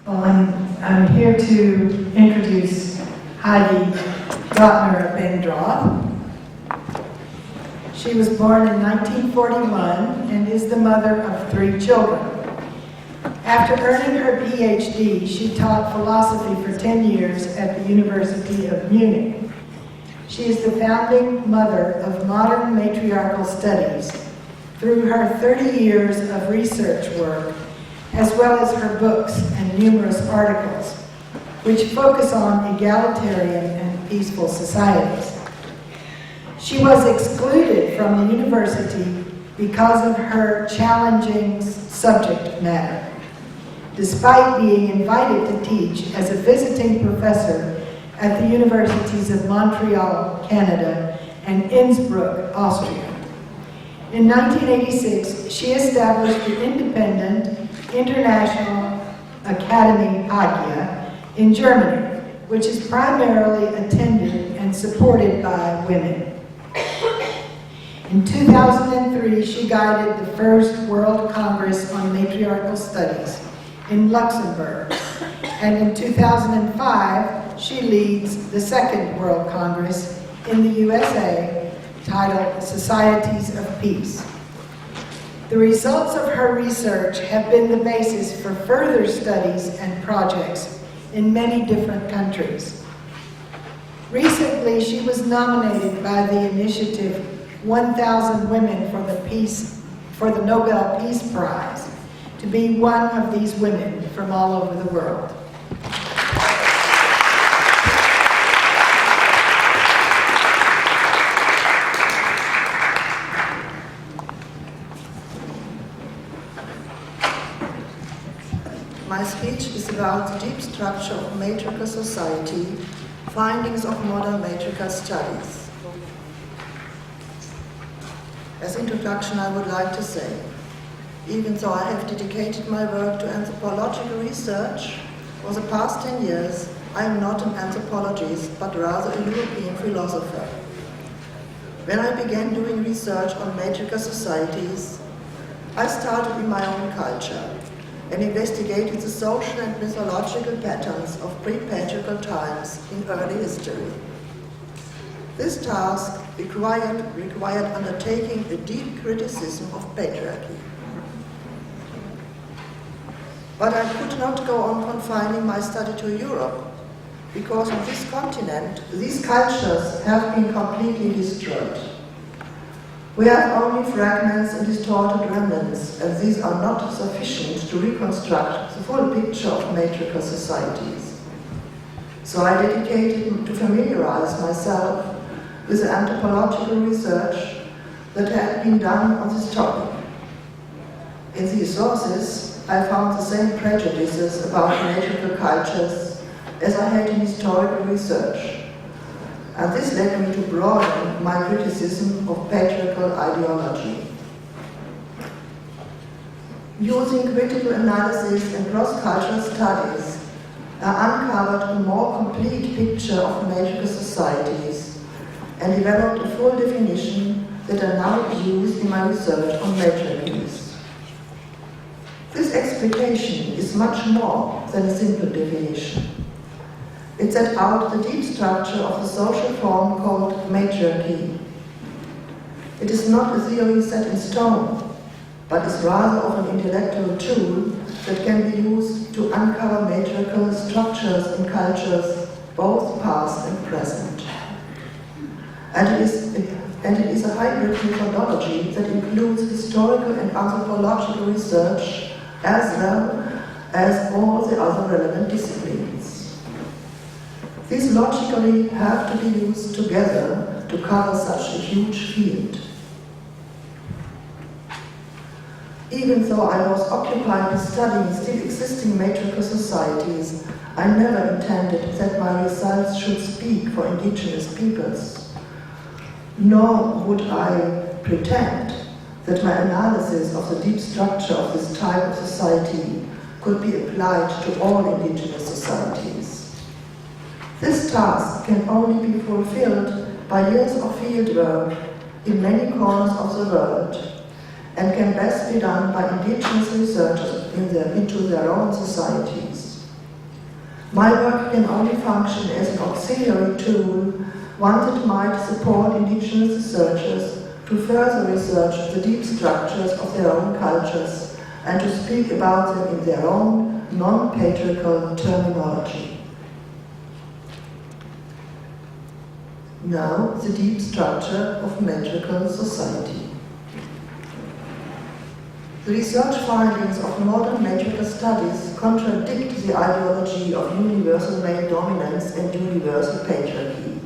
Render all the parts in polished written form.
Well, I'm here to introduce Heide Gottner-Abendroth. She was born in 1941 and is the mother of 3 children. After earning her PhD, she taught philosophy for 10 years at the University of Munich. She is the founding mother of modern matriarchal studies through her 30 years of research work, as well as her books and numerous articles, which focus on egalitarian and peaceful societies. She was excluded from the university because of her challenging subject matter, despite being invited to teach as a visiting professor at the universities of Montreal, Canada, and Innsbruck, Austria. In 1986, she established the independent International Academy Hagia in Germany, which is primarily attended and supported by women. In 2003, she guided the first World Congress on Matriarchal Studies in Luxembourg, and in 2005, she leads the second World Congress in the USA titled Societies of Peace. The results of her research have been the basis for further studies and projects in many different countries. Recently, she was nominated by the initiative 1,000 Women for the Nobel Peace Prize to be one of these women from all over the world. My speech is about the deep structure of matriarchal society, findings of modern matriarchal studies. As introduction, I would like to say, even though I have dedicated my work to anthropological research for the past 10 years, I am not an anthropologist, but rather a European philosopher. When I began doing research on matriarchal societies, I started in my own culture and investigated the social and mythological patterns of pre-patriarchal times in early history. This task required undertaking a deep criticism of patriarchy. But I could not go on confining my study to Europe, because on this continent, these cultures have been completely destroyed. We have only fragments and distorted remnants, and these are not sufficient to reconstruct the full picture of matriarchal societies. So I dedicated to familiarize myself with the anthropological research that had been done on this topic. In these sources, I found the same prejudices about matriarchal cultures as I had in historical research. And this led me to broaden my criticism of patriarchal ideology. Using critical analysis and cross-cultural studies, I uncovered a more complete picture of matriarchal societies and developed a full definition that I now use in my research on matriarchies. This explication is much more than a simple definition. It set out the deep structure of the social form called matriarchy. It is not a theory set in stone, but is rather of an intellectual tool that can be used to uncover matriarchal structures in cultures, both past and present. And it is a hybrid methodology that includes historical and anthropological research as well as all the other relevant disciplines. These logically have to be used together to cover such a huge field. Even though I was occupied with studying still existing matriarchal societies, I never intended that my results should speak for indigenous peoples. Nor would I pretend that my analysis of the deep structure of this type of society could be applied to all indigenous societies. This task can only be fulfilled by years of field work in many corners of the world, and can best be done by indigenous researchers into their own societies. My work can only function as an auxiliary tool, one that might support indigenous researchers to further research the deep structures of their own cultures and to speak about them in their own non-patriarchal terminology. Now, the deep structure of matriarchal society. The research findings of modern matriarchal studies contradict the ideology of universal male dominance and universal patriarchy.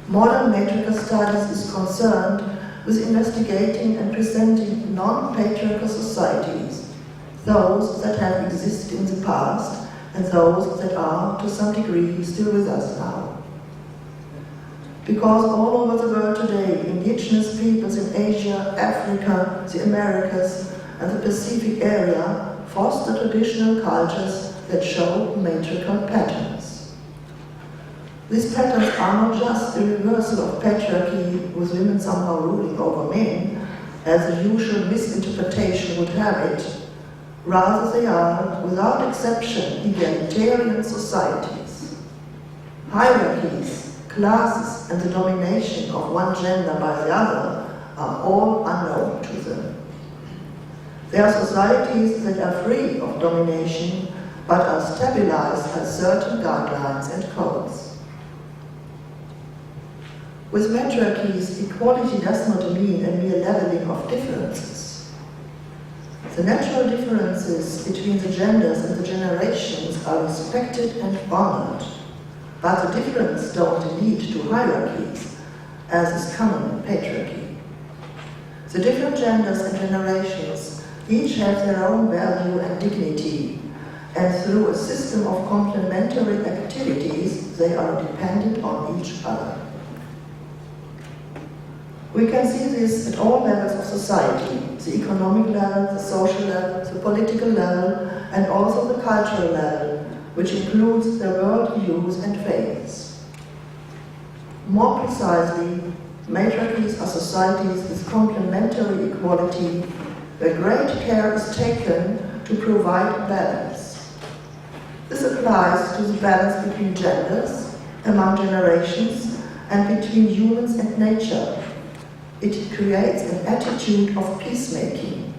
Modern matriarchal studies is concerned with investigating and presenting non-patriarchal societies, those that have existed in the past and those that are, to some degree, still with us now. Because all over the world today, indigenous peoples in Asia, Africa, the Americas, and the Pacific area foster traditional cultures that show matriarchal patterns. These patterns are not just a reversal of patriarchy with women somehow ruling over men, as the usual misinterpretation would have it. Rather, they are, without exception, egalitarian societies. Hierarchies, classes, and the domination of one gender by the other are all unknown to them. They are societies that are free of domination, but are stabilized by certain guidelines and codes. With matriarchies, equality does not mean a mere leveling of differences. The natural differences between the genders and the generations are respected and honored, but the differences don't lead to hierarchies, as is common in patriarchy. The different genders and generations each have their own value and dignity, and through a system of complementary activities, they are dependent on each other. We can see this at all levels of society, the economic level, the social level, the political level, and also the cultural level, which includes their worldviews and faiths. More precisely, matriarchies are societies with complementary equality, where great care is taken to provide balance. This applies to the balance between genders, among generations, and between humans and nature. It creates an attitude of peacemaking.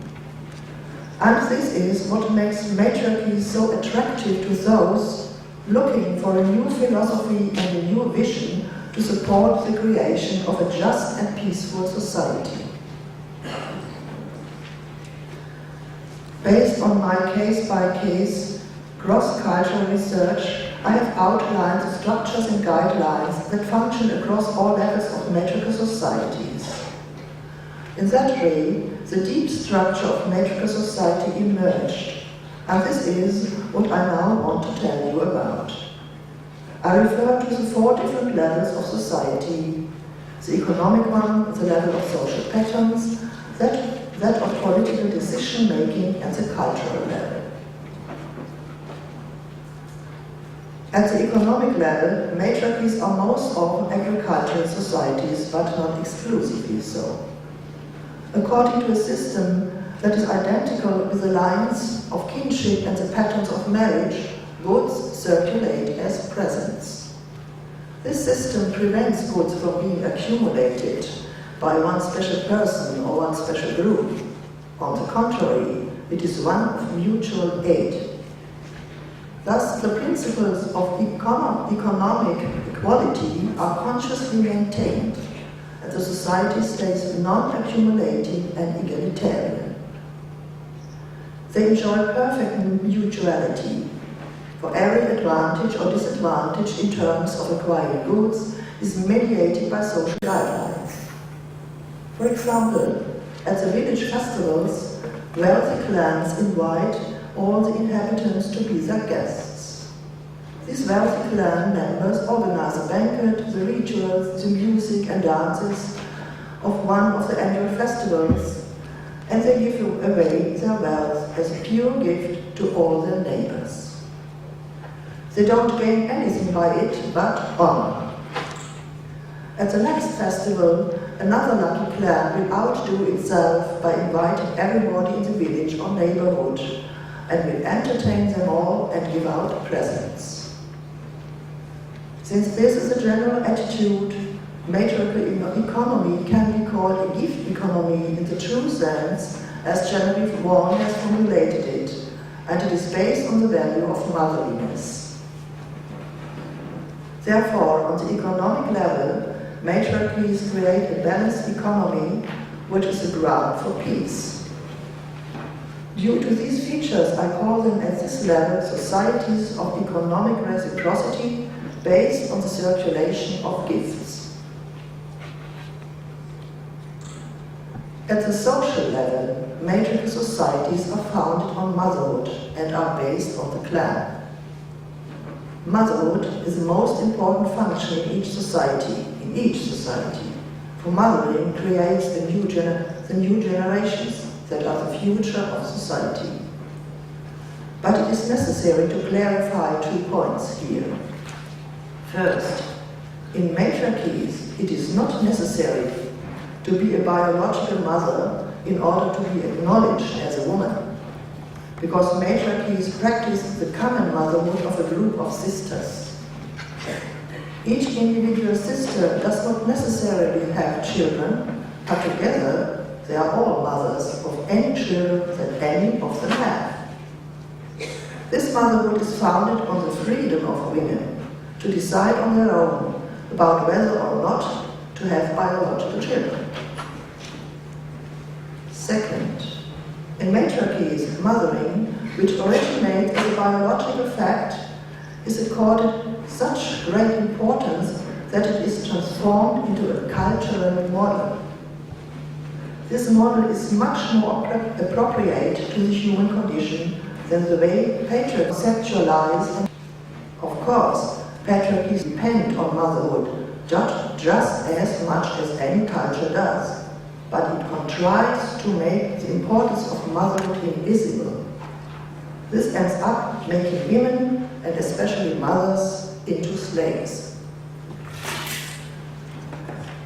And this is what makes matriarchy so attractive to those looking for a new philosophy and a new vision to support the creation of a just and peaceful society. Based on my case-by-case, cross-cultural research, I have outlined the structures and guidelines that function across all levels of matriarchal societies. In that way, the deep structure of matriarchal society emerged, and this is what I now want to tell you about. I refer to the 4 different levels of society: the economic one, the level of social patterns, that of political decision-making, and the cultural level. At the economic level, matriarchies are most often agricultural societies, but not exclusively so. According to a system that is identical with the lines of kinship and the patterns of marriage, goods circulate as presents. This system prevents goods from being accumulated by one special person or one special group. On the contrary, it is one of mutual aid. Thus, the principles of economic equality are consciously maintained, and the society stays non-accumulating and egalitarian. They enjoy perfect mutuality, for every advantage or disadvantage in terms of acquiring goods is mediated by social guidelines. For example, at the village festivals, wealthy clans invite all the inhabitants to be their guests. These wealthy clan members organize a banquet, the rituals, the music and dances of one of the annual festivals, and they give away their wealth as a pure gift to all their neighbors. They don't gain anything by it but honor. At the next festival, another lucky clan will outdo itself by inviting everybody in the village or neighborhood and will entertain them all and give out presents. Since this is a general attitude, matriarchal economy can be called a gift economy in the true sense, as Genevieve Vaughan has formulated it, and it is based on the value of motherliness. Therefore, on the economic level, matriarchies create a balanced economy, which is a ground for peace. Due to these features, I call them at this level societies of economic reciprocity based on the circulation of gifts. At the social level, matriarchal societies are founded on motherhood and are based on the clan. Motherhood is the most important function in each society, for mothering creates the new generations that are the future of society. But it is necessary to clarify 2 points here. First, in matriarchies, it is not necessary to be a biological mother in order to be acknowledged as a woman, because matriarchies practice the common motherhood of a group of sisters. Each individual sister does not necessarily have children, but together they are all mothers of any children that any of them have. This motherhood is founded on the freedom of women to decide on their own about whether or not to have biological children. Second, in matriarchies, mothering, which originates as a biological fact, is accorded such great importance that it is transformed into a cultural model. This model is much more appropriate to the human condition than the way patriarchy conceptualized. Of course, patriarchies depend on motherhood just as much as any culture does, but it contrives to make the importance of motherhood invisible. This ends up making women, and especially mothers, into slaves.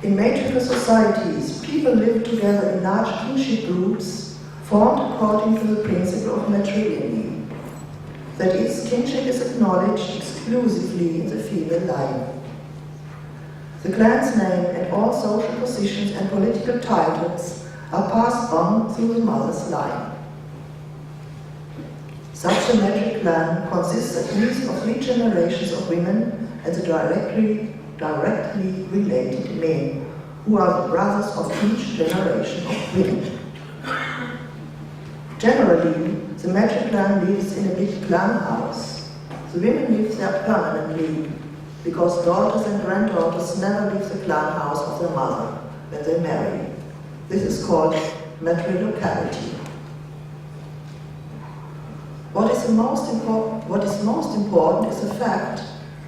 In matriarchal societies, people live together in large kinship groups formed according to the principle of matrilineal. That is, kinship is acknowledged exclusively in the female line. The clan's name and all social positions and political titles are passed on through the mother's line. Such a matriarchal clan consists at least of 3 generations of women and the directly related men, who are the brothers of each generation of women. Generally, the matriarchal clan lives in a big clan house. The women live there permanently, because daughters and granddaughters never leave the clan house of their mother when they marry. This is called matriarchality. What is most important is the fact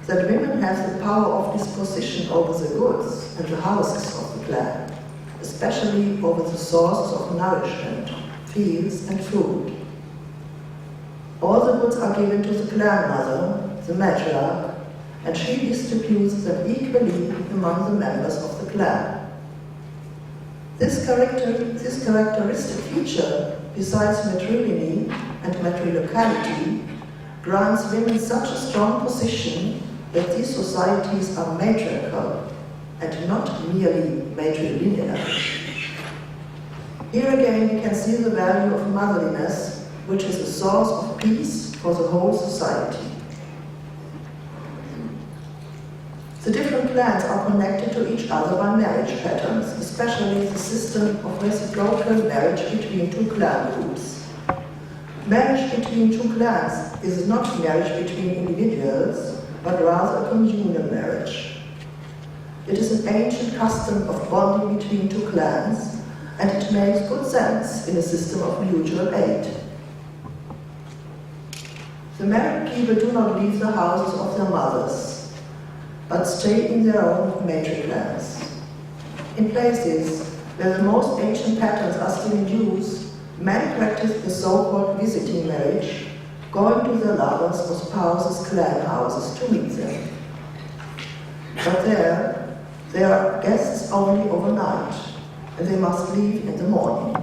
that women have the power of disposition over the goods and the houses of the clan, especially over the sources of nourishment, fields and food. All the goods are given to the clan mother, the matriarch, and she distributes them equally among the members of the clan. This characteristic feature, besides matrilineal and matriarchality, grants women such a strong position that these societies are matriarchal and not merely matrilineal. Here again we can see the value of motherliness, which is a source of peace for the whole society. The different clans are connected to each other by marriage patterns, especially the system of reciprocal marriage between 2 clan groups. Marriage between 2 clans is not marriage between individuals, but rather a communal marriage. It is an ancient custom of bonding between 2 clans, and it makes good sense in a system of mutual aid. The married people do not leave the houses of their mothers, but stay in their own matriarchal clans. In places where the most ancient patterns are still in use, men practice the so-called visiting marriage, going to their lovers or spouses' clan houses to meet them. But there, they are guests only overnight, and they must leave in the morning.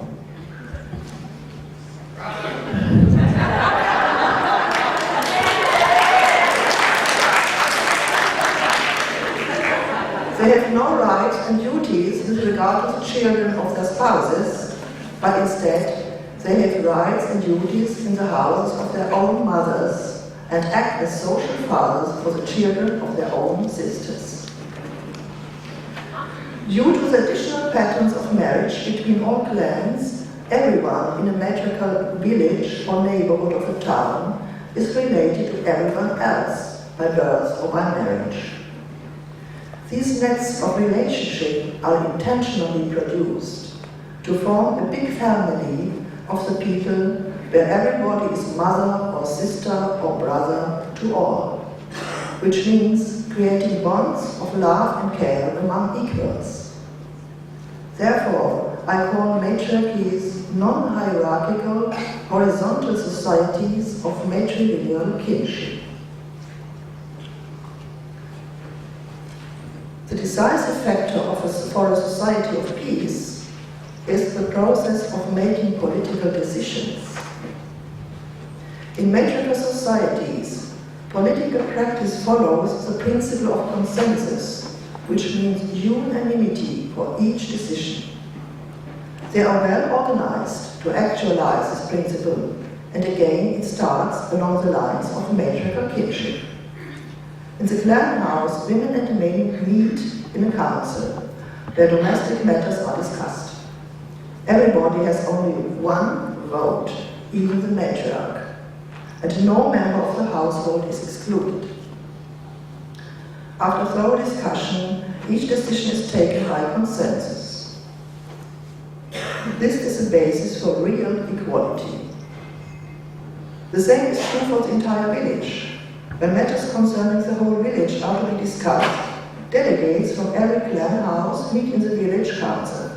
They have no rights and duties with regard to the children of their spouses, but instead they have rights and duties in the houses of their own mothers and act as social fathers for the children of their own sisters. Due to the additional patterns of marriage between all clans, everyone in a matriarchal village or neighborhood of a town is related to everyone else by birth or by marriage. These nets of relationship are intentionally produced to form a big family of the people where everybody is mother or sister or brother to all, which means creating bonds of love and care among equals. Therefore, I call matriarchies non-hierarchical, horizontal societies of matrilineal kinship. The decisive factor for a society of peace is the process of making political decisions. In matriarchal societies, political practice follows the principle of consensus, which means unanimity for each decision. They are well organized to actualize this principle, and again it starts along the lines of matriarchal kinship. In the clan house, women and men meet in a council where domestic matters are discussed. Everybody has only one vote, even the matriarch, and no member of the household is excluded. After thorough discussion, each decision is taken by consensus. This is the basis for real equality. The same is true for the entire village. When matters concerning the whole village are to be discussed, delegates from every clan house meet in the village council.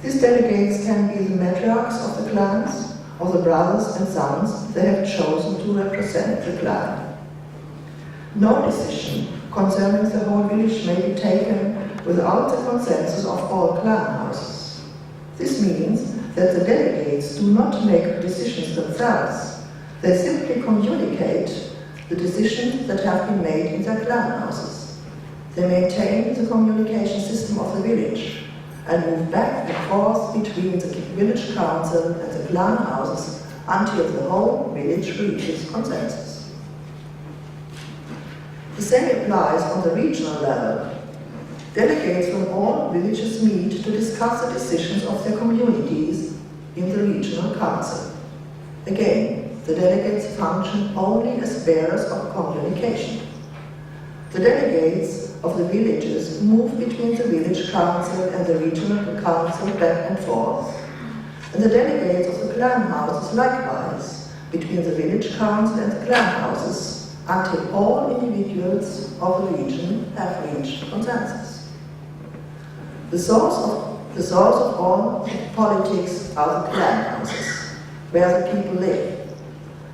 These delegates can be the matriarchs of the clans or the brothers and sons they have chosen to represent the clan. No decision concerning the whole village may be taken without the consensus of all clan houses. This means that the delegates do not make decisions themselves. They simply communicate the decisions that have been made in their clan houses. They maintain the communication system of the village and move back and forth between the village council and the clan houses until the whole village reaches consensus. The same applies on the regional level. Delegates from all villages meet to discuss the decisions of their communities in the regional council. Again, the delegates function only as bearers of communication. The delegates of the villages move between the village council and the regional council back and forth, and the delegates of the clan houses likewise between the village council and the clan houses until all individuals of the region have reached consensus. The source of all politics are the clan houses, where the people live.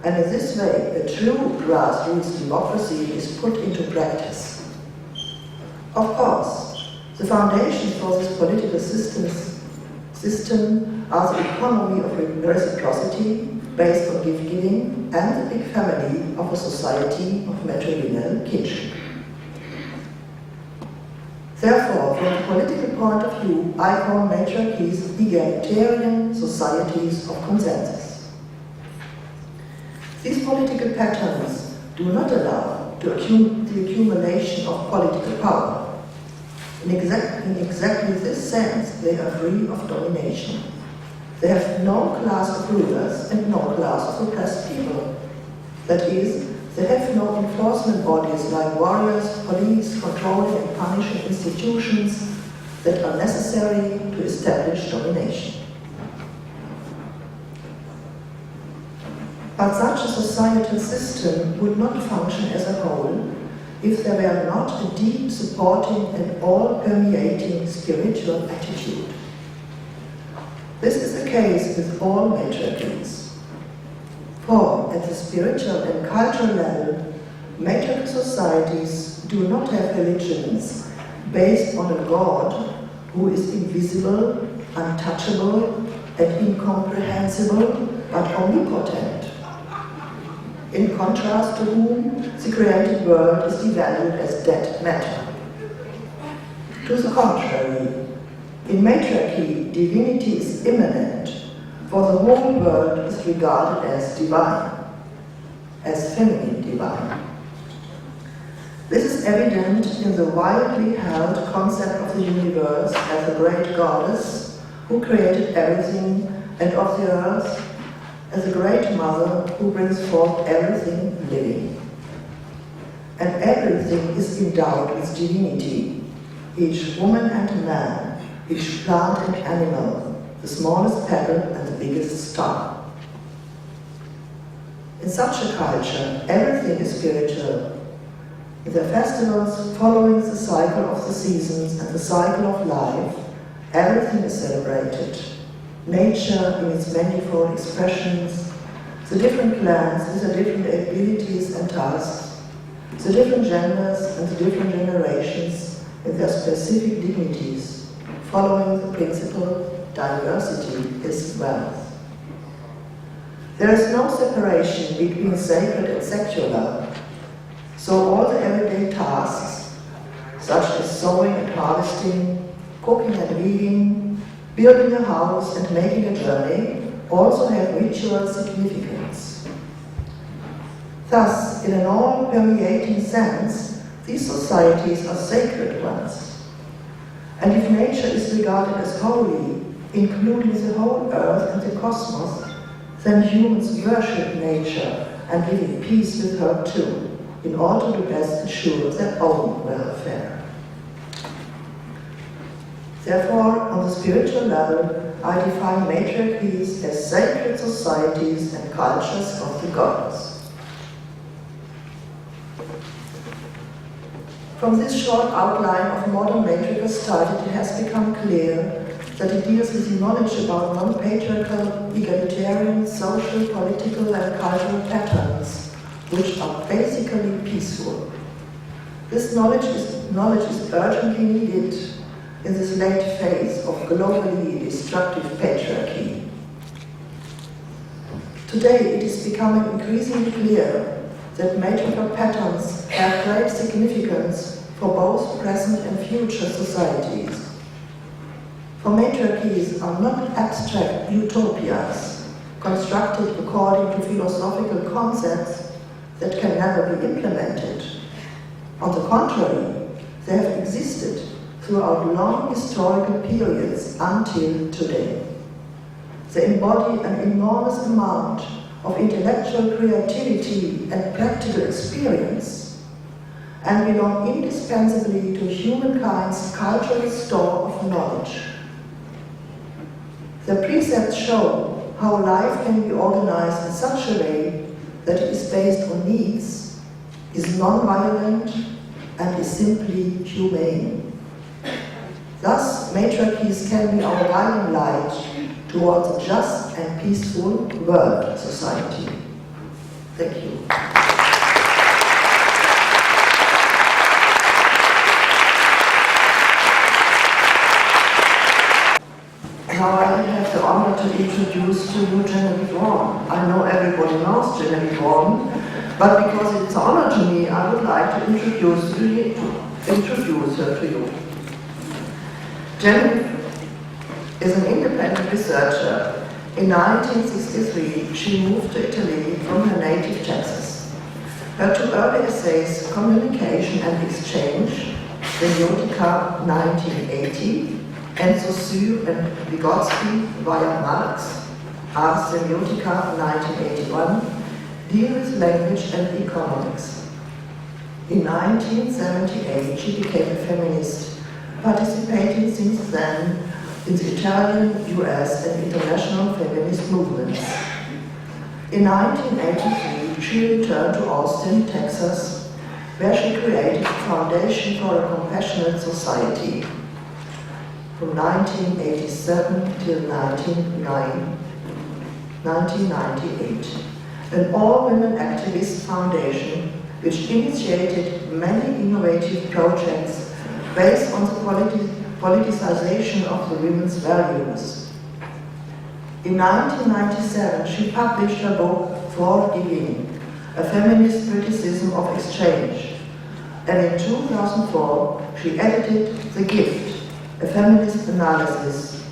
And in this way, a true grassroots democracy is put into practice. Of course, the foundations for this political system are the economy of reciprocity based on gift-giving and the big family of a society of matrilineal kinship. Therefore, from the political point of view, I call matriarchies egalitarian societies of consensus. These political patterns do not allow the accumulation of political power. In exactly this sense, they are free of domination. They have no class of rulers and no class of oppressed people. That is, they have no enforcement bodies like warriors, police, controlling and punishing institutions that are necessary to establish domination. But such a societal system would not function as a whole if there were not a deep, supporting and all-permeating spiritual attitude. This is the case with all matriarchies. For at the spiritual and cultural level, matriarchal societies do not have religions based on a God who is invisible, untouchable, and incomprehensible, but omnipotent, in contrast to whom the created world is devalued as dead matter. To the contrary, in matriarchy, divinity is immanent, for the whole world is regarded as divine, as feminine divine. This is evident in the widely held concept of the universe as a great goddess who created everything, and of the earth as a great mother who brings forth everything living. And everything is endowed with divinity, each woman and man, each plant and animal, the smallest pebble and the biggest star. In such a culture, everything is spiritual. In the festivals following the cycle of the seasons and the cycle of life, everything is celebrated. Nature in its manifold expressions, the different plants with their different abilities and tasks, the different genders and the different generations with their specific dignities, following the principle diversity is wealth. There is no separation between sacred and secular, so all the everyday tasks, such as sowing and harvesting, cooking and weaving, building a house and making a journey, also have ritual significance. Thus, in an all-permeating sense, these societies are sacred ones. And if nature is regarded as holy, including the whole earth and the cosmos, then humans worship nature and live in peace with her too, in order to best ensure their own welfare. Therefore, on the spiritual level, I define matriarchies as sacred societies and cultures of the goddess. From this short outline of modern matriarchal study, it has become clear that it deals with knowledge about non-patriarchal, egalitarian, social, political, and cultural patterns, which are basically peaceful. This knowledge is urgently needed in this late phase of globally destructive patriarchy. Today, it is becoming increasingly clear that matriarchal patterns have great significance for both present and future societies. For matriarchies are not abstract utopias constructed according to philosophical concepts that can never be implemented. On the contrary, they have existed throughout long historical periods until today. They embody an enormous amount of intellectual creativity and practical experience, and belong indispensably to humankind's cultural store of knowledge. The precepts show how life can be organized in such a way that it is based on needs, is non-violent, and is simply humane. Thus, matriarchies can be our guiding light towards a just and peaceful world society. Thank you. Now I have the honor to introduce to you Genevieve Vaughan. I know everybody knows Genevieve Vaughan, but because it's an honor to me, I would like to introduce her to you. Genevieve is an independent researcher. In 1963, she moved to Italy from her native Texas. Her two early essays, Communication and Exchange, Semiotica 1980, and Saussure and Vygotsky via Marx, Ars Semiotica 1981, deal with language and economics. In 1978, she became a feminist, participating since then in the Italian, US, and international feminist movements. In 1983, she returned to Austin, Texas, where she created the Foundation for a Compassionate Society. From 1987 till 1998, an all-women activist foundation which initiated many innovative projects based on the politicization of the women's values. In 1997, she published her book, For Giving, a feminist criticism of exchange, and in 2004 she edited The Gift, a feminist analysis.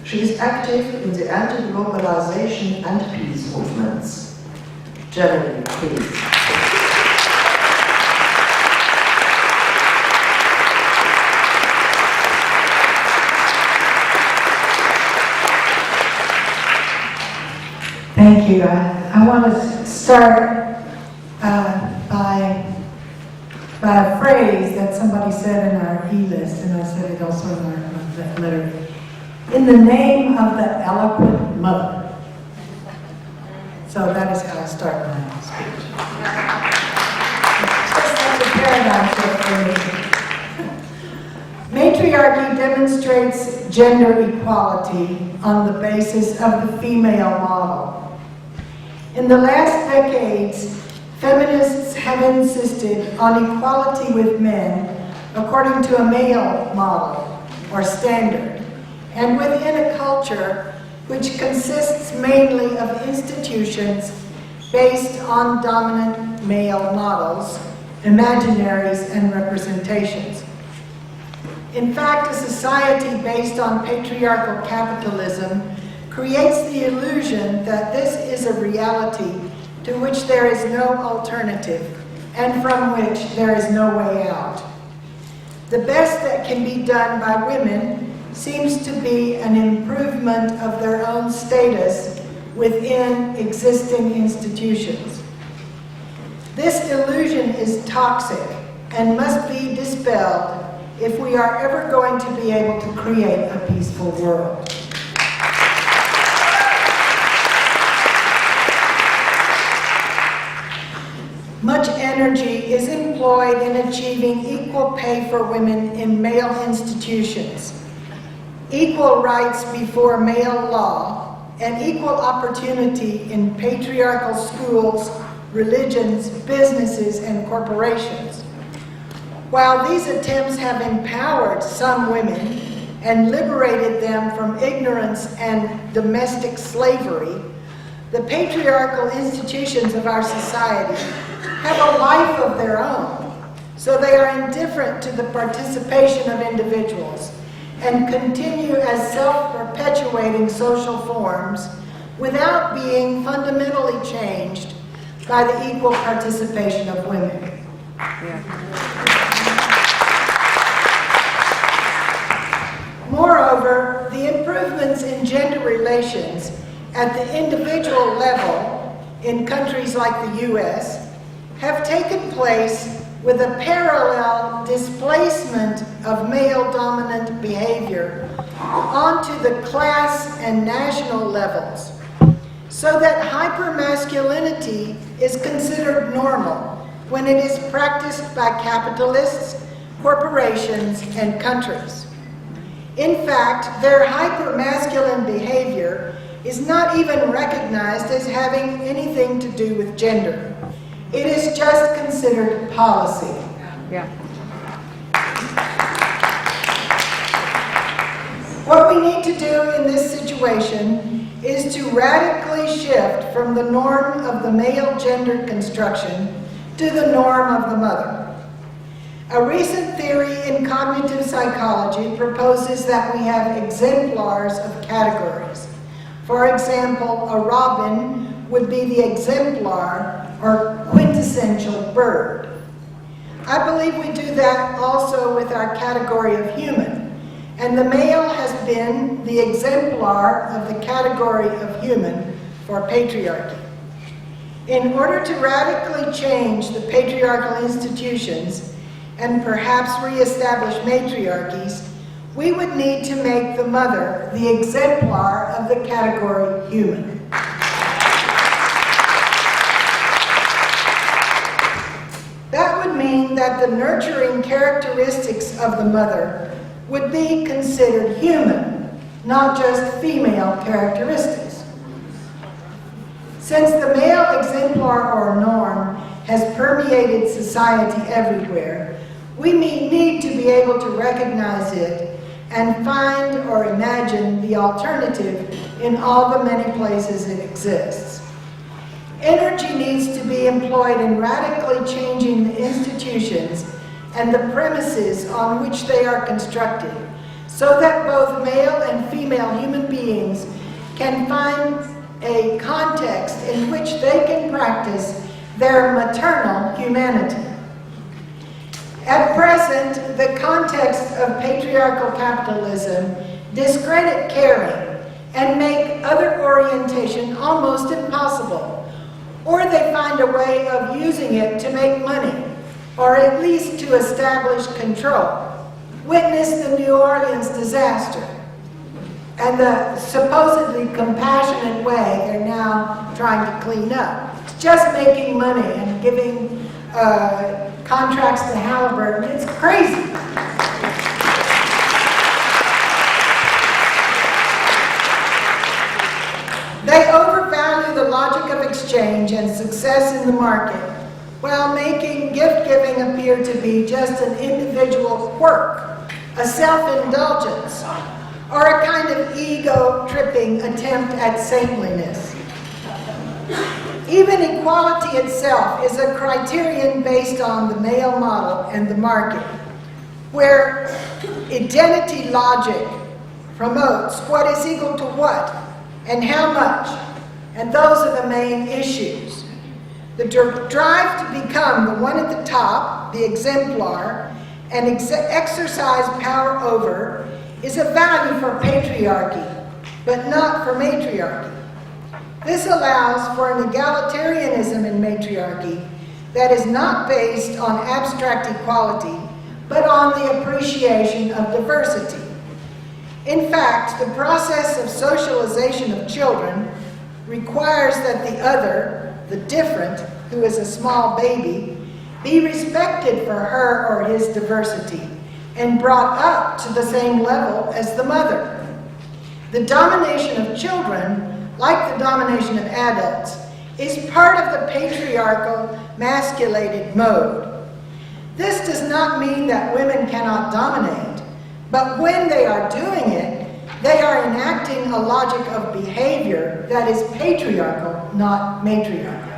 She is active in the anti-globalization and peace movements. Genevieve, please. Thank you. I want to start by a phrase that somebody said in our e-list, and I said it also in our letter. In the name of the eloquent mother. So that is how I start my speech. Just such a paradigm shift for me. Matriarchy demonstrates gender equality on the basis of the female model. In the last decades, feminists have insisted on equality with men according to a male model or standard, and within a culture which consists mainly of institutions based on dominant male models, imaginaries, and representations. In fact, a society based on patriarchal capitalism creates the illusion that this is a reality to which there is no alternative and from which there is no way out. The best that can be done by women seems to be an improvement of their own status within existing institutions. This illusion is toxic and must be dispelled if we are ever going to be able to create a peaceful world. Much energy is employed in achieving equal pay for women in male institutions, equal rights before male law, and equal opportunity in patriarchal schools, religions, businesses, and corporations. While these attempts have empowered some women and liberated them from ignorance and domestic slavery, the patriarchal institutions of our society have a life of their own, so they are indifferent to the participation of individuals and continue as self-perpetuating social forms without being fundamentally changed by the equal participation of women. Moreover, the improvements in gender relations at the individual level in countries like the US have taken place with a parallel displacement of male-dominant behavior onto the class and national levels, so that hypermasculinity is considered normal when it is practiced by capitalists, corporations, and countries. In fact, their hypermasculine behavior is not even recognized as having anything to do with gender. It is just considered policy. Yeah. What we need to do in this situation is to radically shift from the norm of the male gender construction to the norm of the mother. A recent theory in cognitive psychology proposes that we have exemplars of categories. For example, a robin would be the exemplar or quintessential bird. I believe we do that also with our category of human, and the male has been the exemplar of the category of human for patriarchy. In order to radically change the patriarchal institutions and perhaps reestablish matriarchies, we would need to make the mother the exemplar of the category human. That would mean that the nurturing characteristics of the mother would be considered human, not just female characteristics. Since the male exemplar or norm has permeated society everywhere, we need to be able to recognize it and find or imagine the alternative in all the many places it exists. Energy needs to be employed in radically changing the institutions and the premises on which they are constructed, so that both male and female human beings can find a context in which they can practice their maternal humanity. At present, the context of patriarchal capitalism discredit caring and make other orientation almost impossible, or they find a way of using it to make money, or at least to establish control. Witness the New Orleans disaster and the supposedly compassionate way they're now trying to clean up. It's just making money and giving contracts to Halliburton. It's crazy. They overvalue the logic of exchange and success in the market, while making gift-giving appear to be just an individual quirk, a self-indulgence, or a kind of ego-tripping attempt at saintliness. Even equality itself is a criterion based on the male model and the market, where identity logic promotes what is equal to what and how much, and those are the main issues. The drive to become the one at the top, the exemplar, and exercise power over is a value for patriarchy, but not for matriarchy. This allows for an egalitarianism in matriarchy that is not based on abstract equality, but on the appreciation of diversity. In fact, the process of socialization of children requires that the other, the different, who is a small baby, be respected for her or his diversity and brought up to the same level as the mother. The domination of children, like the domination of adults, is part of the patriarchal masculated mode. This does not mean that women cannot dominate, but when they are doing it, they are enacting a logic of behavior that is patriarchal, not matriarchal.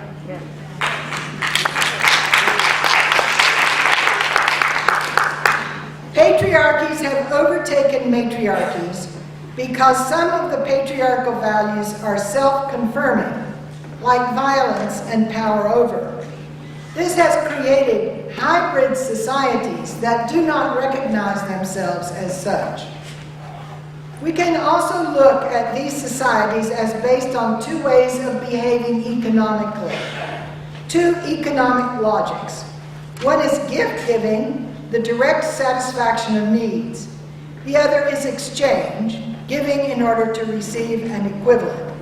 Patriarchies have overtaken matriarchies because some of the patriarchal values are self-confirming, like violence and power over. This has created hybrid societies that do not recognize themselves as such. We can also look at these societies as based on two ways of behaving economically, two economic logics. One is gift-giving, the direct satisfaction of needs. The other is exchange, giving in order to receive an equivalent.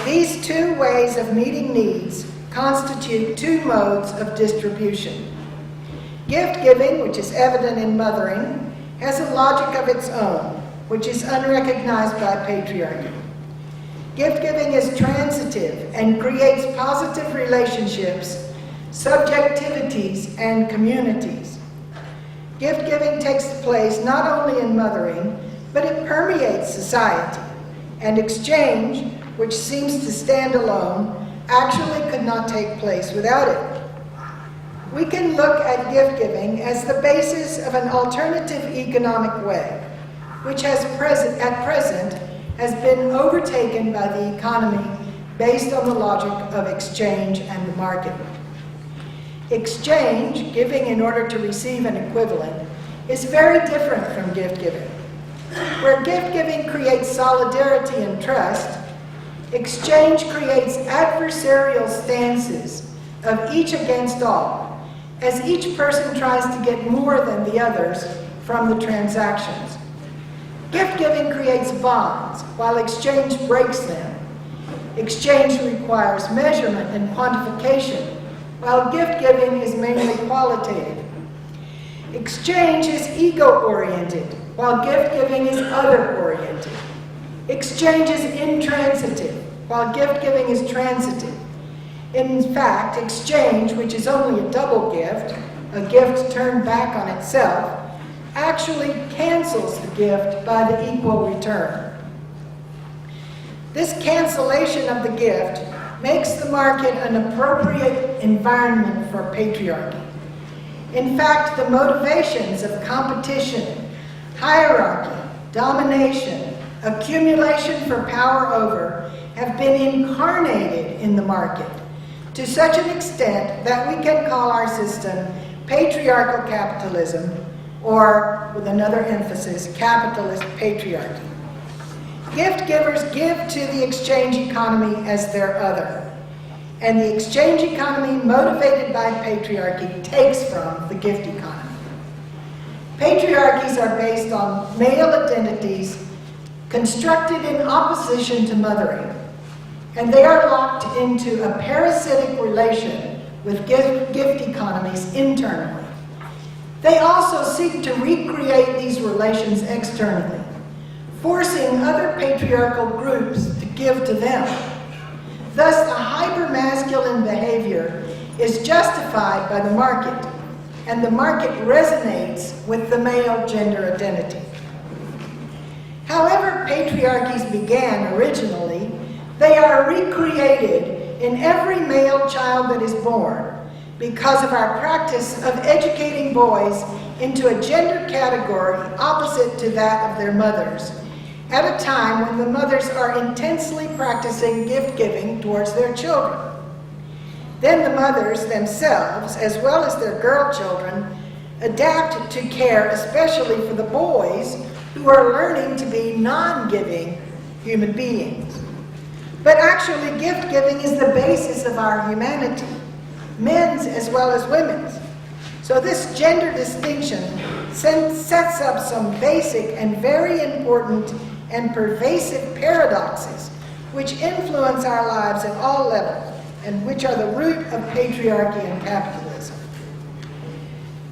These two ways of meeting needs constitute two modes of distribution. Gift-giving, which is evident in mothering, has a logic of its own, which is unrecognized by patriarchy. Gift-giving is transitive and creates positive relationships, subjectivities, and communities. Gift-giving takes place not only in mothering, but it permeates society, and exchange, which seems to stand alone, actually could not take place without it. We can look at gift-giving as the basis of an alternative economic way, which at present has been overtaken by the economy based on the logic of exchange and the market. Exchange, giving in order to receive an equivalent, is very different from gift-giving. Where gift-giving creates solidarity and trust, exchange creates adversarial stances of each against all, as each person tries to get more than the others from the transactions. Gift-giving creates bonds, while exchange breaks them. Exchange requires measurement and quantification, while gift-giving is mainly qualitative. Exchange is ego-oriented, while gift-giving is other-oriented. Exchange is intransitive, while gift-giving is transitive. In fact, exchange, which is only a double gift, a gift turned back on itself, actually cancels the gift by the equal return. This cancellation of the gift makes the market an appropriate environment for patriarchy. In fact, the motivations of competition, hierarchy, domination, accumulation for power over have been incarnated in the market to such an extent that we can call our system patriarchal capitalism, or with another emphasis, capitalist patriarchy. Gift givers give to the exchange economy as their other, and the exchange economy motivated by patriarchy takes from the gift economy. Patriarchies are based on male identities constructed in opposition to mothering, and they are locked into a parasitic relation with gift economies internally. They also seek to recreate these relations externally, forcing other patriarchal groups to give to them. Thus, the hyper-masculine behavior is justified by the market, and the market resonates with the male gender identity. However patriarchies began originally, they are recreated in every male child that is born because of our practice of educating boys into a gender category opposite to that of their mothers, at a time when the mothers are intensely practicing gift-giving towards their children. Then the mothers themselves, as well as their girl children, adapt to care especially for the boys who are learning to be non-giving human beings. But actually, gift-giving is the basis of our humanity, men's as well as women's. So this gender distinction sets up some basic and very important and pervasive paradoxes which influence our lives at all levels and which are the root of patriarchy and capitalism.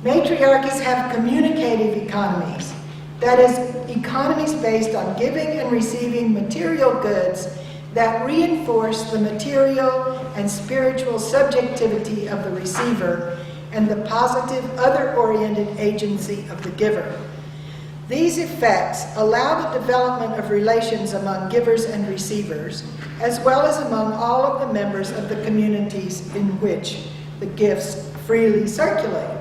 Matriarchies have communicative economies, that is, economies based on giving and receiving material goods that reinforce the material and spiritual subjectivity of the receiver and the positive other-oriented agency of the giver. These effects allow the development of relations among givers and receivers, as well as among all of the members of the communities in which the gifts freely circulate.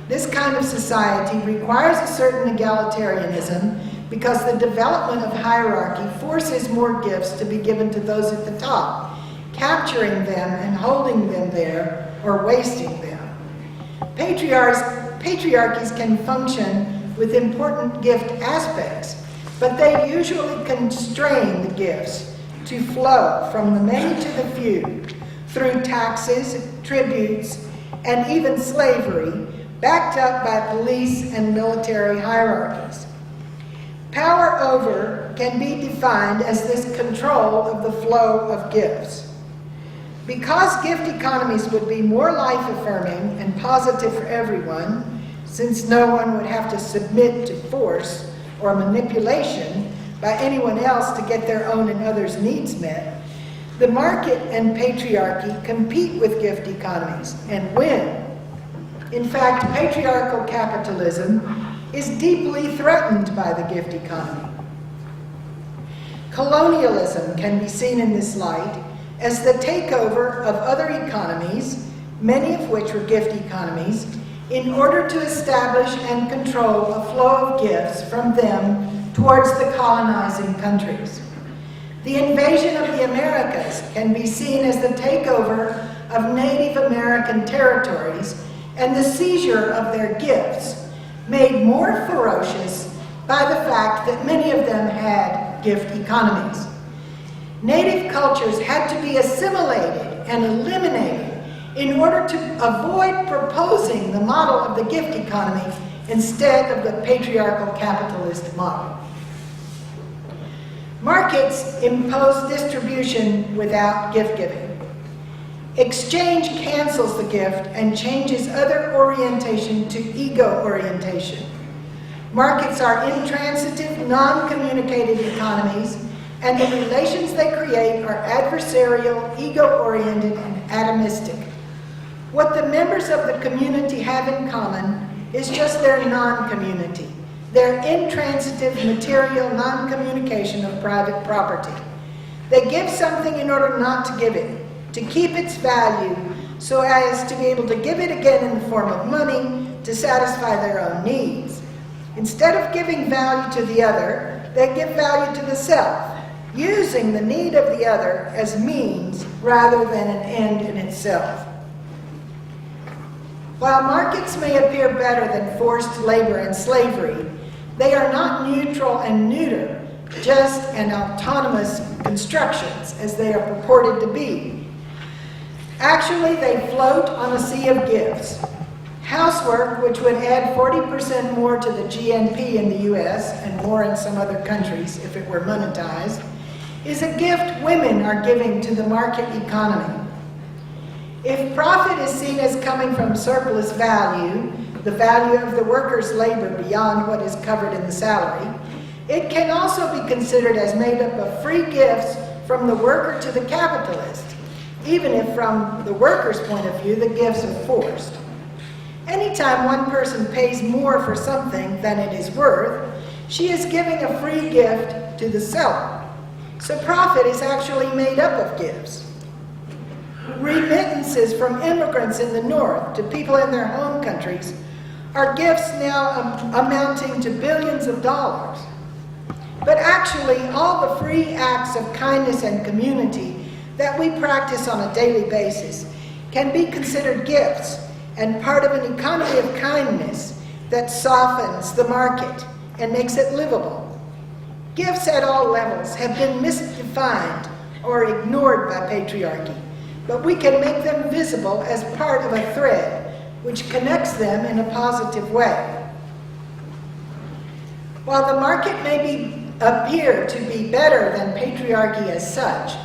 This kind of society requires a certain egalitarianism because the development of hierarchy forces more gifts to be given to those at the top, capturing them and holding them there or wasting them. Patriarchies can function with important gift aspects, but they usually constrain the gifts to flow from the many to the few through taxes, tributes, and even slavery, backed up by police and military hierarchies. Power over can be defined as this control of the flow of gifts. Because gift economies would be more life-affirming and positive for everyone, since no one would have to submit to force or manipulation by anyone else to get their own and others' needs met, the market and patriarchy compete with gift economies and win. In fact, patriarchal capitalism is deeply threatened by the gift economy. Colonialism can be seen in this light as the takeover of other economies, many of which were gift economies, in order to establish and control a flow of gifts from them towards the colonizing countries. The invasion of the Americas can be seen as the takeover of Native American territories and the seizure of their gifts, made more ferocious by the fact that many of them had gift economies. Native cultures had to be assimilated and eliminated in order to avoid proposing the model of the gift economy instead of the patriarchal capitalist model. Markets impose distribution without gift giving. Exchange cancels the gift and changes other orientation to ego orientation. Markets are intransitive, non-communicative economies, and the relations they create are adversarial, ego-oriented, and atomistic. What the members of the community have in common is just their non-community, their intransitive, material non-communication of private property. They give something in order not to give it, to keep its value, so as to be able to give it again in the form of money to satisfy their own needs. Instead of giving value to the other, they give value to the self, using the need of the other as means rather than an end in itself. While markets may appear better than forced labor and slavery, they are not neutral and neuter, just and autonomous constructions as they are purported to be. Actually, they float on a sea of gifts. Housework, which would add 40% more to the GNP in the US and more in some other countries if it were monetized, is a gift women are giving to the market economy. If profit is seen as coming from surplus value, the value of the worker's labor beyond what is covered in the salary, it can also be considered as made up of free gifts from the worker to the capitalist, even if from the worker's point of view the gifts are forced. Anytime one person pays more for something than it is worth, she is giving a free gift to the seller. So profit is actually made up of gifts. Remittances from immigrants in the North to people in their home countries are gifts now amounting to billions of dollars. But actually, all the free acts of kindness and community that we practice on a daily basis can be considered gifts and part of an economy of kindness that softens the market and makes it livable. Gifts at all levels have been misdefined or ignored by patriarchy, but we can make them visible as part of a thread which connects them in a positive way. While the market may appear to be better than patriarchy as such,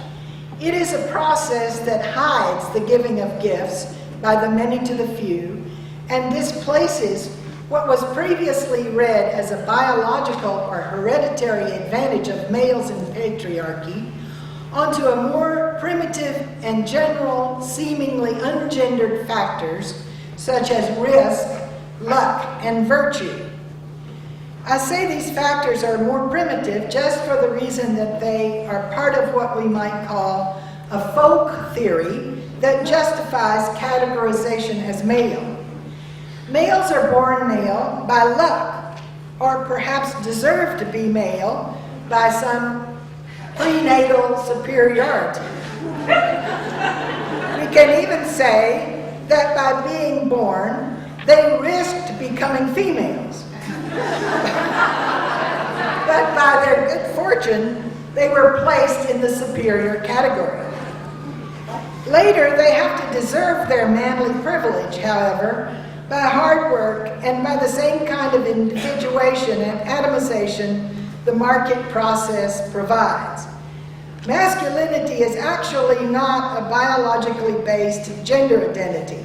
it is a process that hides the giving of gifts by the many to the few and displaces what was previously read as a biological or hereditary advantage of males in patriarchy onto a more primitive and general, seemingly ungendered factors such as risk, luck, and virtue. I say these factors are more primitive just for the reason that they are part of what we might call a folk theory that justifies categorization as male. Males are born male by luck, or perhaps deserve to be male by some prenatal superiority. We can even say that by being born, they risked becoming females. But by their good fortune, they were placed in the superior category. Later, they have to deserve their manly privilege, however, by hard work and by the same kind of individuation and atomization the market process provides. Masculinity is actually not a biologically based gender identity,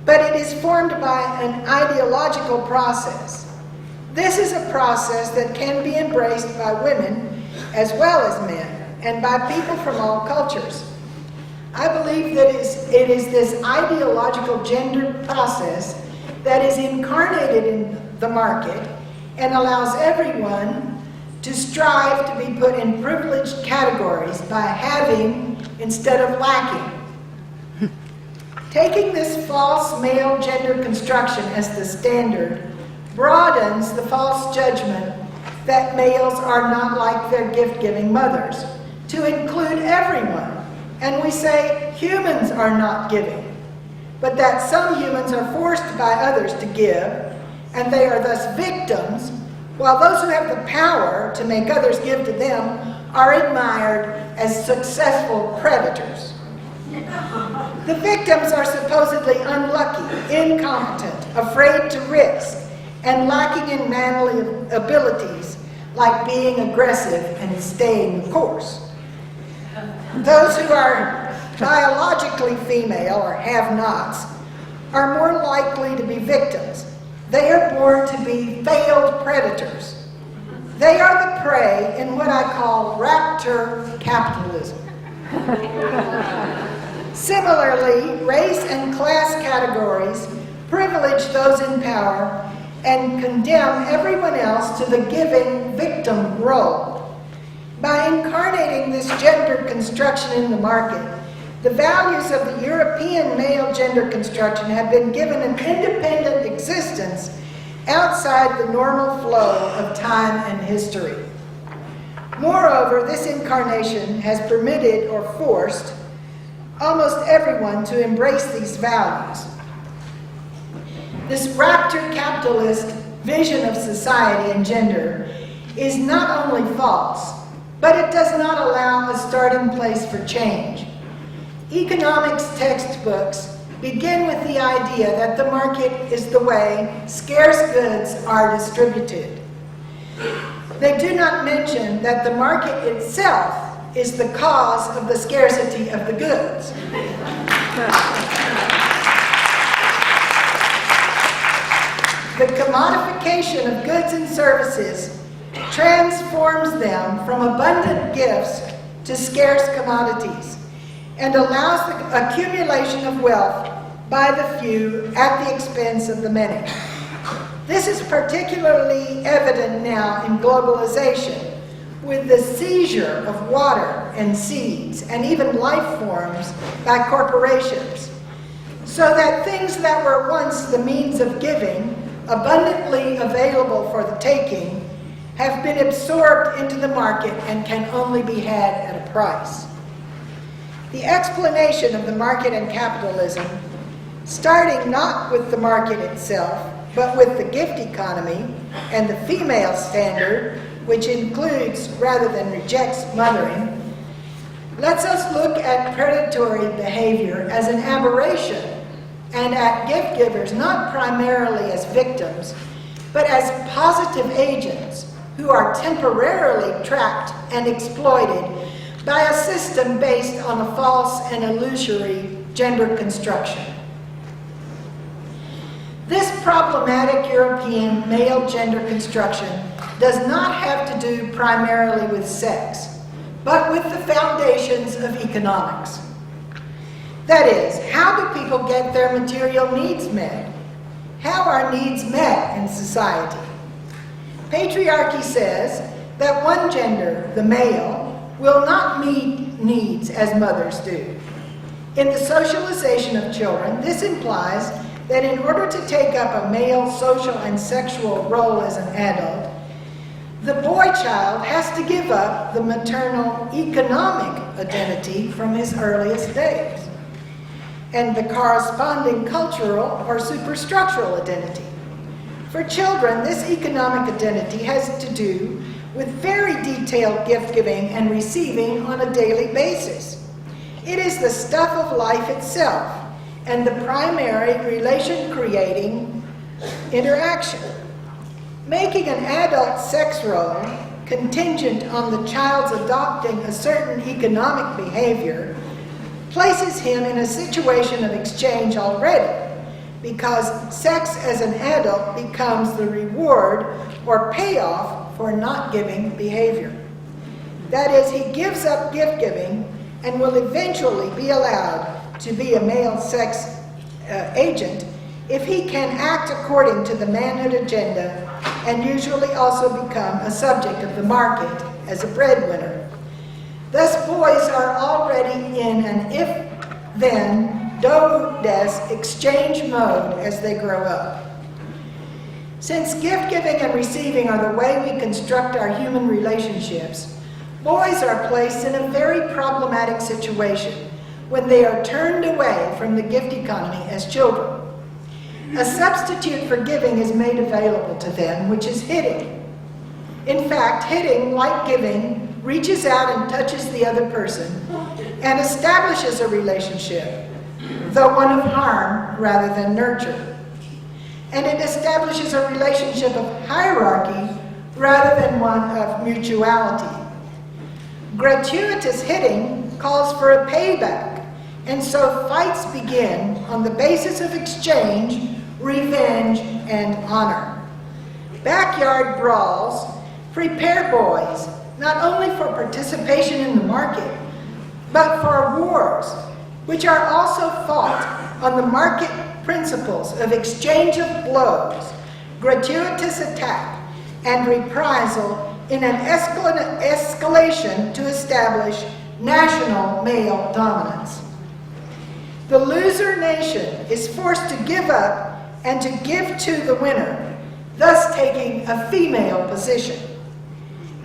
but it is formed by an ideological process. This is a process that can be embraced by women as well as men, and by people from all cultures. I believe that it is this ideological gendered process that is incarnated in the market and allows everyone to strive to be put in privileged categories by having instead of lacking. Taking this false male gender construction as the standard broadens the false judgment that males are not like their gift-giving mothers to include everyone. And we say humans are not giving, but that some humans are forced by others to give, and they are thus victims, while those who have the power to make others give to them are admired as successful predators. The victims are supposedly unlucky, incompetent, afraid to risk, and lacking in manly abilities like being aggressive and staying the course. Those who are biologically female or have-nots are more likely to be victims. They are born to be failed predators. They are the prey in what I call raptor capitalism. Similarly, race and class categories privilege those in power and condemn everyone else to the giving victim role. By incarnating this gender construction in the market, the values of the European male gender construction have been given an independent existence outside the normal flow of time and history. Moreover, this incarnation has permitted or forced almost everyone to embrace these values. This rapture capitalist vision of society and gender is not only false, but it does not allow a starting place for change. Economics textbooks begin with the idea that the market is the way scarce goods are distributed. They do not mention that the market itself is the cause of the scarcity of the goods. The commodification of goods and services transforms them from abundant gifts to scarce commodities and allows the accumulation of wealth by the few at the expense of the many. This is particularly evident now in globalization, with the seizure of water and seeds and even life forms by corporations, so that things that were once the means of giving, abundantly available for the taking, have been absorbed into the market and can only be had at a price. The explanation of the market and capitalism, starting not with the market itself, but with the gift economy and the female standard, which includes rather than rejects mothering, lets us look at predatory behavior as an aberration and at gift givers not primarily as victims, but as positive agents who are temporarily trapped and exploited by a system based on a false and illusory gender construction. This problematic European male gender construction does not have to do primarily with sex, but with the foundations of economics. That is, how do people get their material needs met? How are needs met in society? Patriarchy says that one gender, the male, will not meet needs as mothers do. In the socialization of children, this implies that in order to take up a male social and sexual role as an adult, the boy child has to give up the maternal economic identity from his earliest days and the corresponding cultural or superstructural identity. For children, this economic identity has to do with very detailed gift-giving and receiving on a daily basis. It is the stuff of life itself and the primary relation-creating interaction. Making an adult sex role contingent on the child's adopting a certain economic behavior places him in a situation of exchange already, because sex as an adult becomes the reward or payoff for not giving behavior. That is, he gives up gift-giving and will eventually be allowed to be a male sex agent if he can act according to the manhood agenda and usually also become a subject of the market as a breadwinner. Thus, boys are already in an if-then, do-des exchange mode as they grow up. Since gift-giving and receiving are the way we construct our human relationships, boys are placed in a very problematic situation when they are turned away from the gift economy as children. A substitute for giving is made available to them, which is hitting. In fact, hitting, like giving, reaches out and touches the other person and establishes a relationship, though one of harm rather than nurture. And it establishes a relationship of hierarchy rather than one of mutuality. Gratuitous hitting calls for a payback, and so fights begin on the basis of exchange, revenge, and honor. Backyard brawls prepare boys not only for participation in the market, but for wars, which are also fought on the market principles of exchange of blows, gratuitous attack, and reprisal in an escalation to establish national male dominance. The loser nation is forced to give up and to give to the winner, thus taking a female position.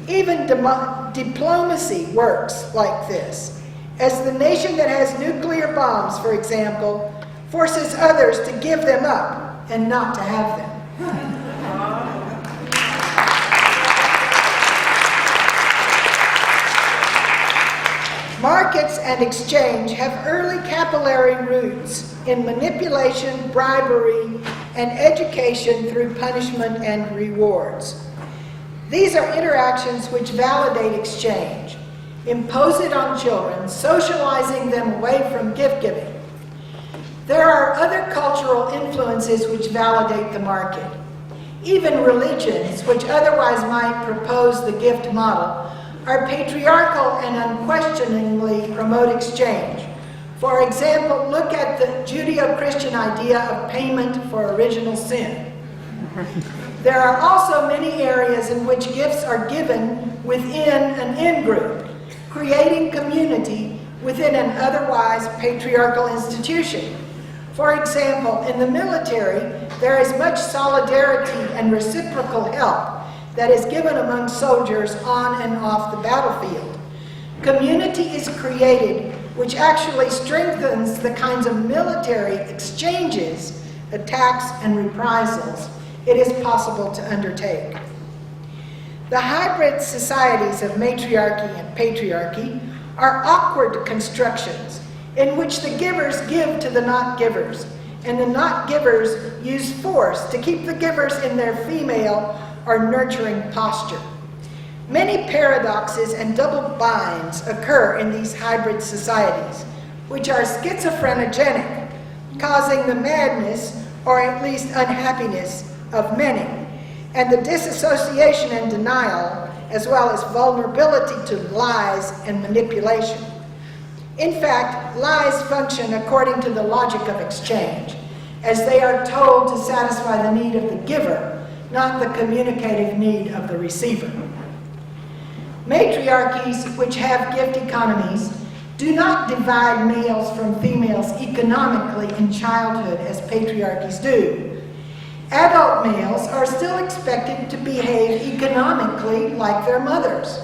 Even diplomacy works like this, as the nation that has nuclear bombs, for example, forces others to give them up and not to have them. Markets and exchange have early capillary roots in manipulation, bribery, and education through punishment and rewards. These are interactions which validate exchange, impose it on children, socializing them away from gift giving. There are other cultural influences which validate the market. Even religions, which otherwise might propose the gift model, are patriarchal and unquestioningly promote exchange. For example, look at the Judeo-Christian idea of payment for original sin. There are also many areas in which gifts are given within an in-group, creating community within an otherwise patriarchal institution. For example, in the military, there is much solidarity and reciprocal help that is given among soldiers on and off the battlefield. Community is created which actually strengthens the kinds of military exchanges, attacks, and reprisals it is possible to undertake. The hybrid societies of matriarchy and patriarchy are awkward constructions in which the givers give to the not givers, and the not givers use force to keep the givers in their female or nurturing posture. Many paradoxes and double binds occur in these hybrid societies, which are schizophrenogenic, causing the madness, or at least unhappiness, of many, and the disassociation and denial, as well as vulnerability to lies and manipulation. In fact, lies function according to the logic of exchange, as they are told to satisfy the need of the giver, not the communicative need of the receiver. Matriarchies, which have gift economies, do not divide males from females economically in childhood as patriarchies do. Adult males are still expected to behave economically like their mothers.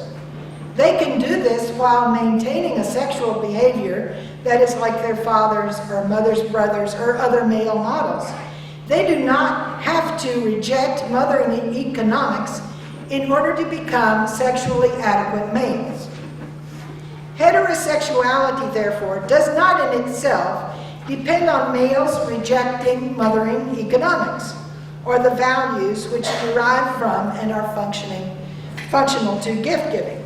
They can do this while maintaining a sexual behavior that is like their fathers or mother's brothers or other male models. They do not have to reject mothering economics in order to become sexually adequate males. Heterosexuality, therefore, does not in itself depend on males rejecting mothering economics or the values which derive from and are functional to gift giving.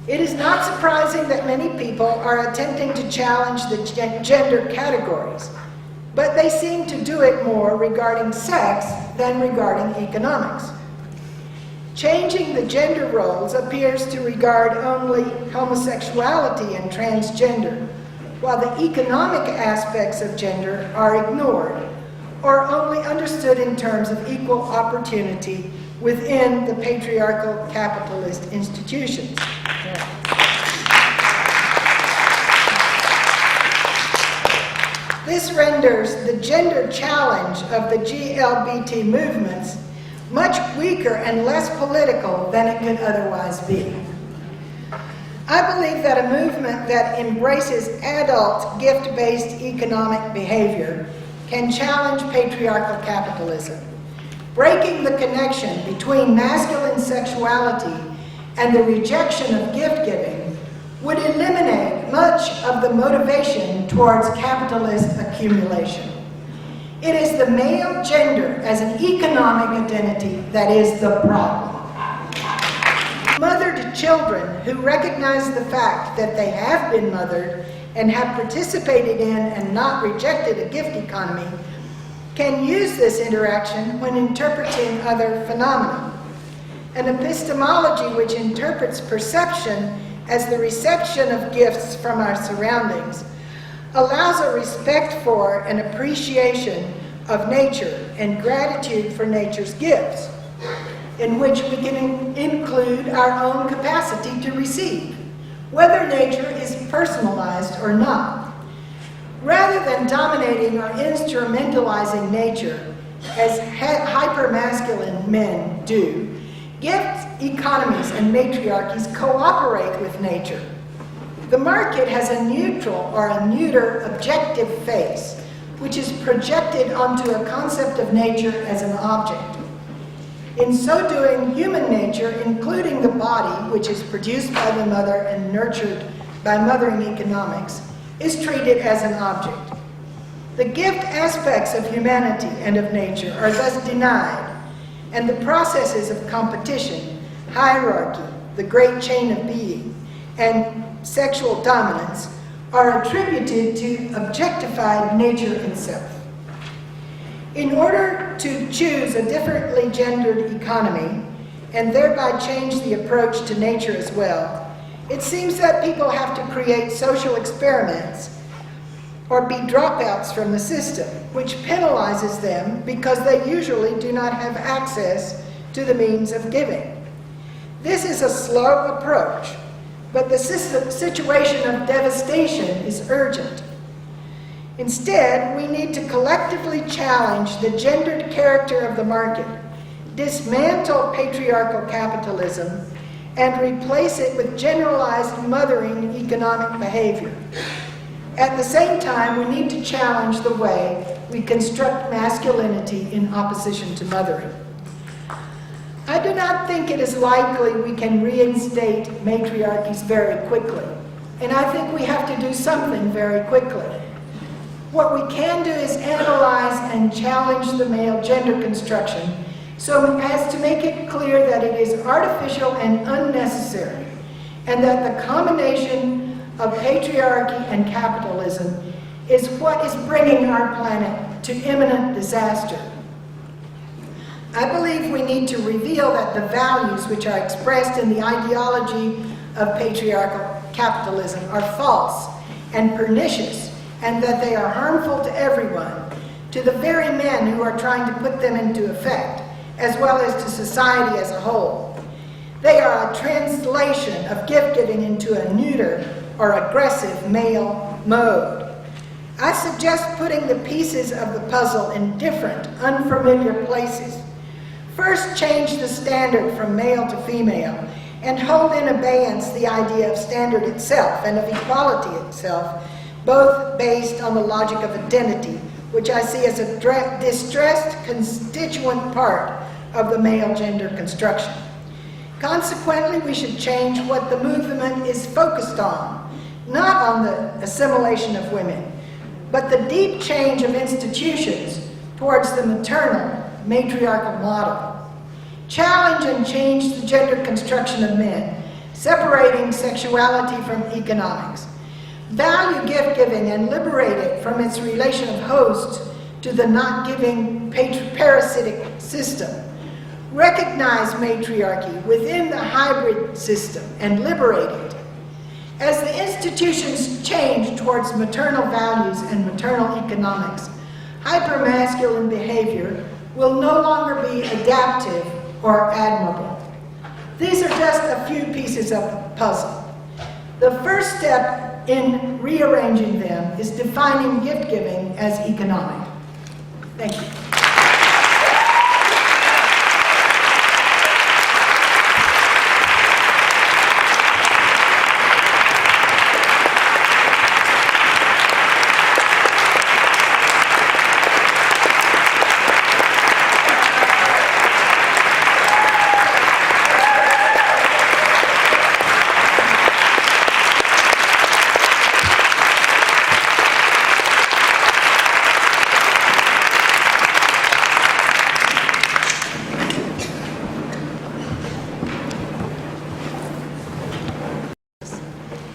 It is not surprising that many people are attempting to challenge the gender categories, but they seem to do it more regarding sex than regarding economics. Changing the gender roles appears to regard only homosexuality and transgender, while the economic aspects of gender are ignored, or only understood in terms of equal opportunity within the patriarchal capitalist institutions. This renders the gender challenge of the GLBT movements much weaker and less political than it could otherwise be. I believe that a movement that embraces adult gift-based economic behavior can challenge patriarchal capitalism, breaking the connection between masculine sexuality and the rejection of gift-giving would eliminate much of the motivation towards capitalist accumulation. It is the male gender as an economic identity that is the problem. Mothered children who recognize the fact that they have been mothered and have participated in and not rejected a gift economy can use this interaction when interpreting other phenomena. An epistemology which interprets perception as the reception of gifts from our surroundings allows a respect for and appreciation of nature and gratitude for nature's gifts, in which we can include our own capacity to receive, whether nature is personalized or not. Rather than dominating or instrumentalizing nature, as hyper-masculine men do, gift economies and matriarchies cooperate with nature. The market has a neutral or a neuter objective face, which is projected onto a concept of nature as an object. In so doing, human nature, including the body, which is produced by the mother and nurtured by mothering economics, is treated as an object. The gift aspects of humanity and of nature are thus denied, and the processes of competition, hierarchy, the great chain of being, and sexual dominance are attributed to objectified nature itself. In order to choose a differently gendered economy, and thereby change the approach to nature as well, it seems that people have to create social experiments or be dropouts from the system, which penalizes them because they usually do not have access to the means of giving. This is a slow approach, but the situation of devastation is urgent. Instead, we need to collectively challenge the gendered character of the market, dismantle patriarchal capitalism, and replace it with generalized mothering economic behavior. At the same time, we need to challenge the way we construct masculinity in opposition to mothering. I do not think it is likely we can reinstate matriarchies very quickly, and I think we have to do something very quickly. What we can do is analyze and challenge the male gender construction so as to make it clear that it is artificial and unnecessary, and that the combination of patriarchy and capitalism is what is bringing our planet to imminent disaster. I believe we need to reveal that the values which are expressed in the ideology of patriarchal capitalism are false and pernicious, and that they are harmful to everyone, to the very men who are trying to put them into effect, as well as to society as a whole. They are a translation of gift-giving into a neuter or aggressive male mode. I suggest putting the pieces of the puzzle in different, unfamiliar places. First, change the standard from male to female, and hold in abeyance the idea of standard itself and of equality itself, both based on the logic of identity, which I see as a distressed constituent part of the male gender construction. Consequently, we should change what the movement is focused on, not on the assimilation of women, but the deep change of institutions towards the maternal, matriarchal model. Challenge and change the gender construction of men, separating sexuality from economics. Value gift-giving and liberate it from its relation of host to the not-giving parasitic system. Recognize matriarchy within the hybrid system and liberate it. As the institutions change towards maternal values and maternal economics, hypermasculine behavior will no longer be adaptive or admirable. These are just a few pieces of the puzzle. The first step in rearranging them is defining gift-giving as economic. Thank you.